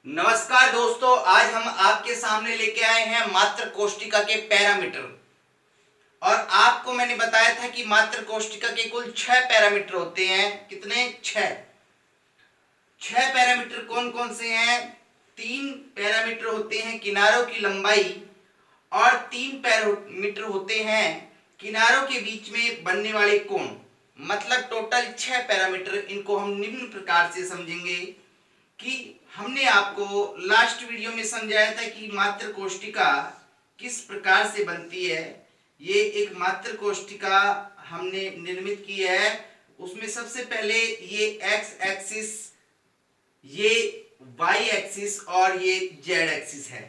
नमस्कार दोस्तों, आज हम आपके सामने लेके आए हैं मात्र कोष्टिका के पैरामीटर। और आपको मैंने बताया था कि मात्र कोष्टिका के कुल 6 पैरामीटर होते हैं। कितने? 6। 6 पैरामीटर कौन कौन से हैं? 3 पैरामीटर होते हैं किनारों की लंबाई और 3 पैरामीटर होते हैं किनारों के बीच में बनने वाले कोण। मतलब टोटल 6 पैरामीटर। इनको हम निम्न प्रकार से समझेंगे कि हमने आपको लास्ट वीडियो में समझाया था कि मात्र कोष्टिका किस प्रकार से बनती है। ये एक मात्र कोष्टिका हमने निर्मित की है। उसमें सबसे पहले ये एक्स एक्सिस, ये वाई एक्सिस और ये जेड एक्सिस है।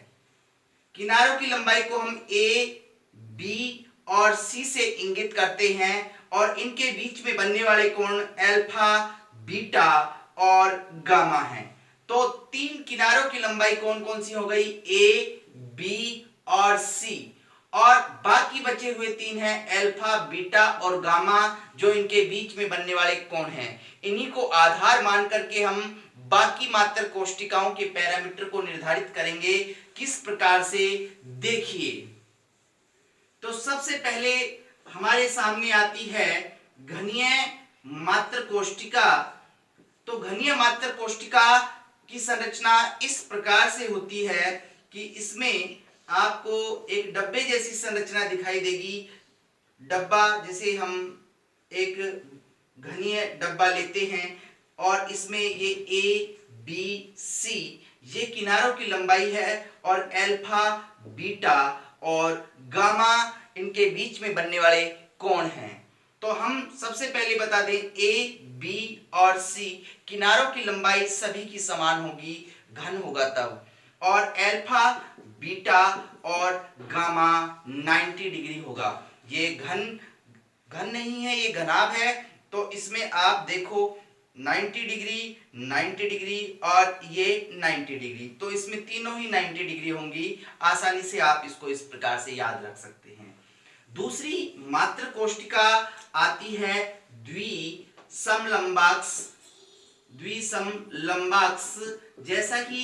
किनारों की लंबाई को हम ए, बी और सी से इंगित करते हैं और इनके बीच में बनने वाले कोण अल्फा, बीटा और गामा हैं। तो 3 किनारों की लंबाई कौन कौन सी हो गई? ए, बी और सी। और बाकी बचे हुए 3 हैं अल्फा, बीटा और गामा, जो इनके बीच में बनने वाले कोण हैं। इन्हीं को आधार मान करके हम बाकी मात्र कोष्टिकाओं के पैरामीटर को निर्धारित करेंगे। किस प्रकार से? देखिए, तो सबसे पहले हमारे सामने आती है घनीय मात्र कोष्टिका। तो घनीय मात्र कोष्टिका की संरचना इस प्रकार से होती है कि इसमें आपको एक डब्बे जैसी संरचना दिखाई देगी। डब्बा, जैसे हम एक घनीय डब्बा लेते हैं और इसमें ये ए, बी, सी ये किनारों की लंबाई है और अल्फा, बीटा और गामा इनके बीच में बनने वाले कोण हैं। तो हम सबसे पहले बता दें, ए, बी और सी किनारों की लंबाई सभी की समान होगी, घन होगा तब। और अल्फा, बीटा और गामा 90 डिग्री होगा। ये घन नहीं है, ये घनाभ है। तो इसमें आप देखो 90 डिग्री, 90 डिग्री और ये 90 डिग्री, तो इसमें तीनों ही 90 डिग्री होंगी। आसानी से आप इसको इस प्रकार से याद रख सकते हैं। दूसरी मात्र कोष्टिका आती है द्विसमलंबाक्ष। द्विसमलंबाक्ष, जैसा कि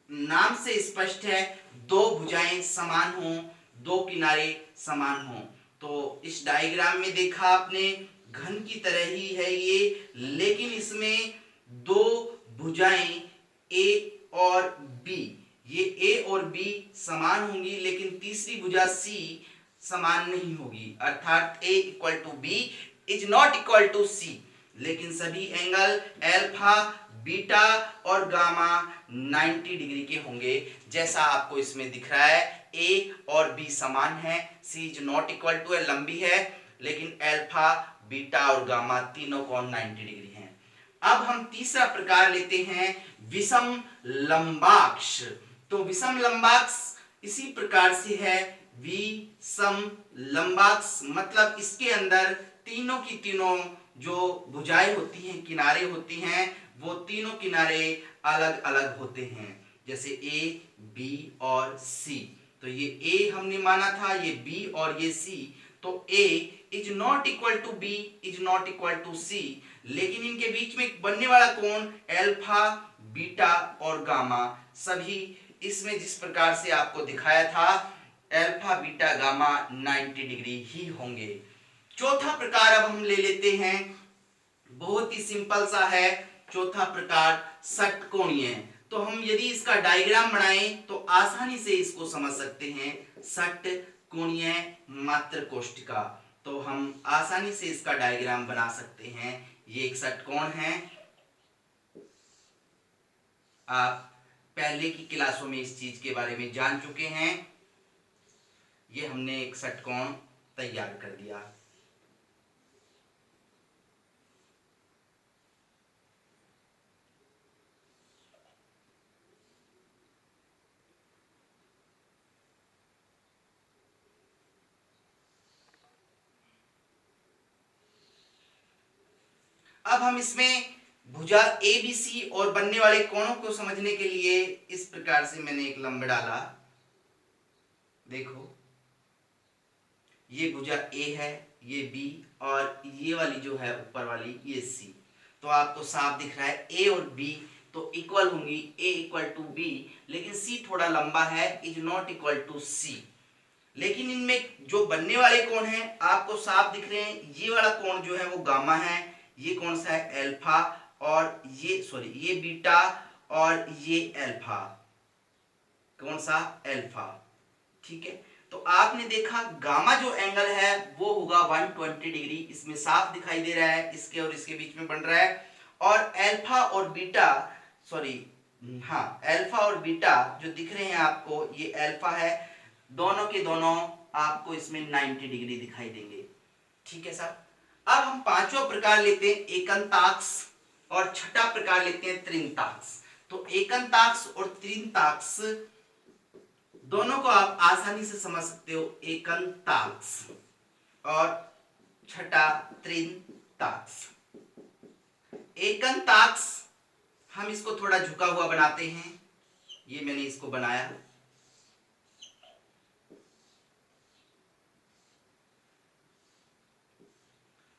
नाम से स्पष्ट है, दो भुजाएं समान हों, दो किनारे समान हों। तो इस डायग्राम में देखा आपने, घन की तरह ही है ये, लेकिन इसमें दो भुजाएं ए और बी, ये ए और बी समान होंगी, लेकिन तीसरी भुजा सी समान नहीं होगी। अर्थात A equal to B is not equal to C. लेकिन सभी एंगल अल्फा, बीटा और गामा 90 डिग्री के होंगे, जैसा आपको इसमें दिख रहा है। ए और बी समान है, सी इज नॉट इक्वल टू, लंबी है, लेकिन अल्फा, बीटा और गामा तीनों कोण 90 डिग्री हैं। अब हम तीसरा प्रकार लेते हैं विषम लंबाक्ष। तो विषम लंबाक्ष इसी प्रकार से है, विषम लंबाक्ष मतलब इसके अंदर तीनों की तीनों जो भुजाएं होती हैं, किनारे होती हैं, वो तीनों किनारे अलग अलग होते हैं। जैसे ए, बी और सी। तो ये ए हमने माना था, ये बी और ये सी। तो A is not equal to B, is not equal to C, लेकिन इनके बीच में बनने वाला कोण अल्फा, बीटा और गामा सभी इसमें जिस प्रकार से आपको दिखाया था, अल्फा, बीटा, गामा 90 डिग्री ही होंगे। चौथा प्रकार अब हम ले लेते हैं, बहुत ही सिंपल सा है। चौथा प्रकार षटकोणीय। तो हम यदि इसका डायग्राम बनाएं तो आसानी से इसको समझ सकते हैं। षटकोणीय मात्र कोष्टिका, तो हम आसानी से इसका डायग्राम बना सकते हैं। ये एक षटकोण है। आप पहले की क्लासों में इस चीज के बारे में जान चुके हैं। ये हमने एक षटकोण तैयार कर दिया। अब हम इसमें भुजा ए बी सी और बनने वाले कोणों को समझने के लिए इस प्रकार से मैंने एक लंब डाला। देखो, ये भुजा ए है, ये बी और ये वाली जो है ऊपर वाली ये सी। तो आपको साफ दिख रहा है ए और बी तो इक्वल होंगी ए इक्वल टू बी, लेकिन सी थोड़ा लंबा है, is not equal to C. लेकिन इनमें जो बनने वाले कोण हैं आपको साफ दिख रहे हैं, ये वाला कोण जो है वो गामा है, ये कौन सा है अल्फा, और ये बीटा, और ये अल्फा, कौन सा अल्फा। ठीक है, तो आपने देखा गामा जो एंगल है वो होगा 120 डिग्री, इसमें साफ दिखाई दे रहा है, इसके और इसके बीच में बन रहा है। और अल्फा और बीटा, अल्फा और बीटा जो दिख रहे हैं आपको, ये अल्फा है, दोनों के दोनों आपको इसमें 90 डिग्री दिखाई देंगे। ठीक है साहब, अब हम पांचवा प्रकार लेते हैं एकंताक्ष, और छठा प्रकार लेते हैं त्रिंताक्ष। तो एकंताक्ष और त्रिंताक्ष दोनों को आप आसानी से समझ सकते हो, एकंताक्ष और छठा त्रिंताक्ष। एकंताक्ष हम इसको थोड़ा झुका हुआ बनाते हैं, ये मैंने इसको बनाया।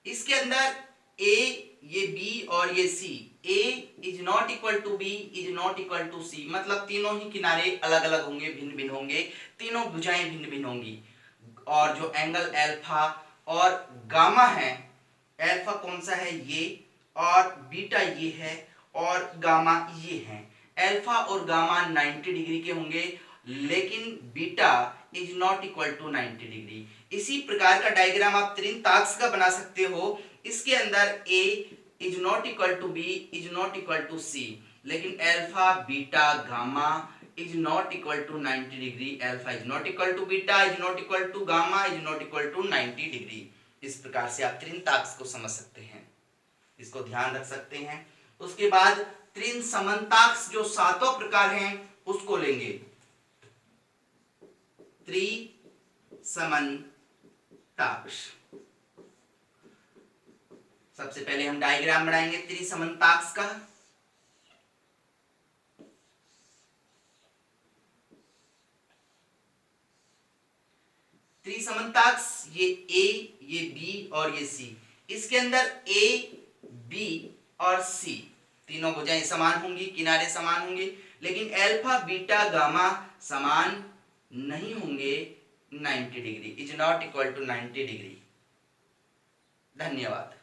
इसके अंदर ए, ये बी और ये C, A is not equal to B, is not equal to C, मतलब तीनों ही किनारे अलग अलग होंगे, भिन्न भिन्न होंगे, तीनों भुजाएं भिन्न भिन्न होंगी। और जो एंगल अल्फा और गामा है, अल्फा कौन सा है ये, और बीटा ये है, और गामा ये है। अल्फा और गामा 90 डिग्री के होंगे, लेकिन beta is not equal to 90 degree. इसी प्रकार का डायग्राम आप त्रिंताक्ष का बना सकते हो। इसके अंदर A is not equal to B, is not equal to C, लेकिन alpha beta gamma is not equal to 90 degree, alpha is not equal to beta, is not equal to gamma, is not equal to 90 degree. इस प्रकार से आप त्रिंताक्ष को समझ सकते हैं, इसको ध्यान रख सकते हैं। उसके बाद त्रिन समन्ताक्ष जो सातों प्रकार हैं उसको लेंगे। त्रिसमन्ताक्ष, सबसे पहले हम डायग्राम बनाएंगे त्रिसमन्ताक्ष का। त्रिसमन्ताक्ष, ये ए, ये बी और ये सी। इसके अंदर ए, बी और सी तीनों भुजाएं समान होंगी, किनारे समान होंगे, लेकिन अल्फा बीटा गामा समान नहीं होंगे 90 degree, is not equal to 90 degree. धन्यवाद।